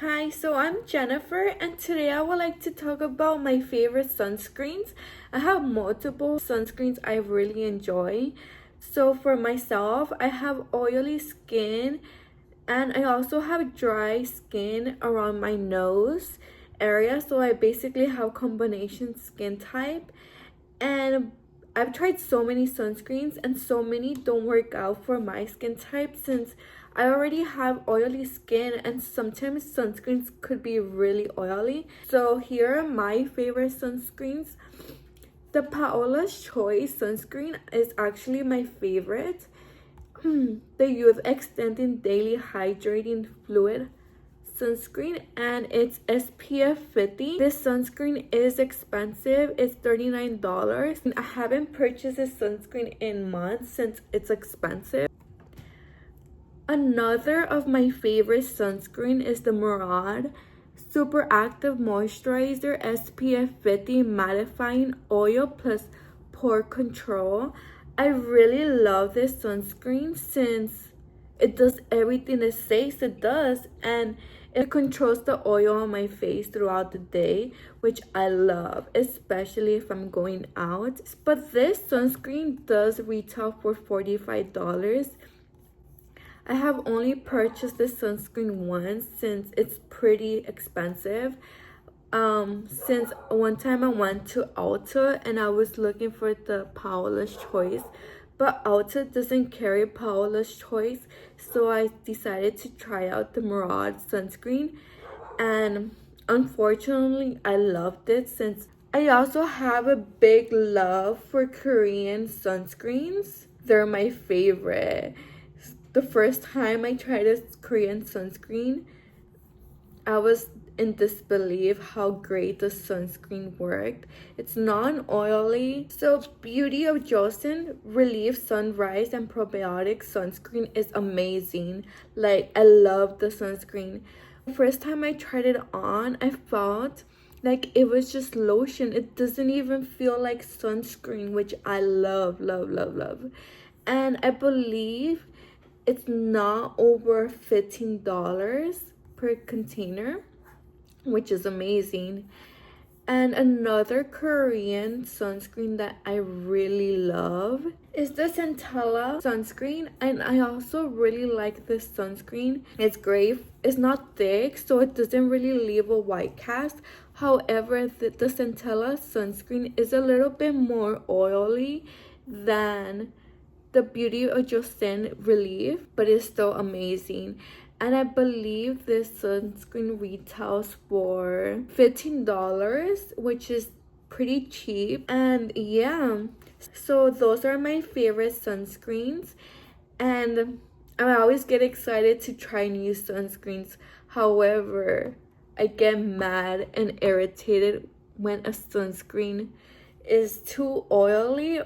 Hi, so I'm Jennifer, and today I would like to talk about my favorite sunscreens. I have multiple sunscreens I really enjoy. So for myself, I have oily skin, and I also have dry skin around my nose area. So I basically have combination skin type, and I've tried so many sunscreens and so many don't work out for my skin type since I already have oily skin and sometimes sunscreens could be really oily. So here are my favorite sunscreens. The Paola's Choice sunscreen is actually my favorite. The Youth Extending Daily Hydrating Fluid sunscreen, and it's SPF 50. This sunscreen is expensive. It's $39. I haven't purchased this sunscreen in months since it's expensive. Another of my favorite sunscreen is the Murad Super Active Moisturizer SPF 50 Mattifying Oil plus Pore Control. I really love this sunscreen since it does everything it says it does, and it controls the oil on my face throughout the day, which I love, especially if I'm going out. But this sunscreen does retail for $45. I have only purchased this sunscreen once since it's pretty expensive. Since one time I went to Ulta and I was looking for the Paola's Choice, but Ulta doesn't carry Paola's Choice, so I decided to try out the Murad sunscreen, and unfortunately I loved it since I also have a big love for Korean sunscreens. They're my favorite. The first time I tried this Korean sunscreen, I was in disbelief how great the sunscreen worked. It's non-oily. So Beauty of Joseon Relief Sunrise and Probiotics sunscreen is amazing. Like, I love the sunscreen. The first time I tried it on, I felt like it was just lotion. It doesn't even feel like sunscreen, which I love, love, love, love. And I believe it's not over $15 per container, which is amazing. And another Korean sunscreen that I really love is the Centella sunscreen, and I also really like this sunscreen. It's great. It's not thick, so it doesn't really leave a white cast. However, the Centella sunscreen is a little bit more oily than the Beauty of Joseon Relief, but it's still amazing. And I believe this sunscreen retails for $15, which is pretty cheap. And yeah, so those are my favorite sunscreens, and I always get excited to try new sunscreens. However, I get mad and irritated when a sunscreen is too oily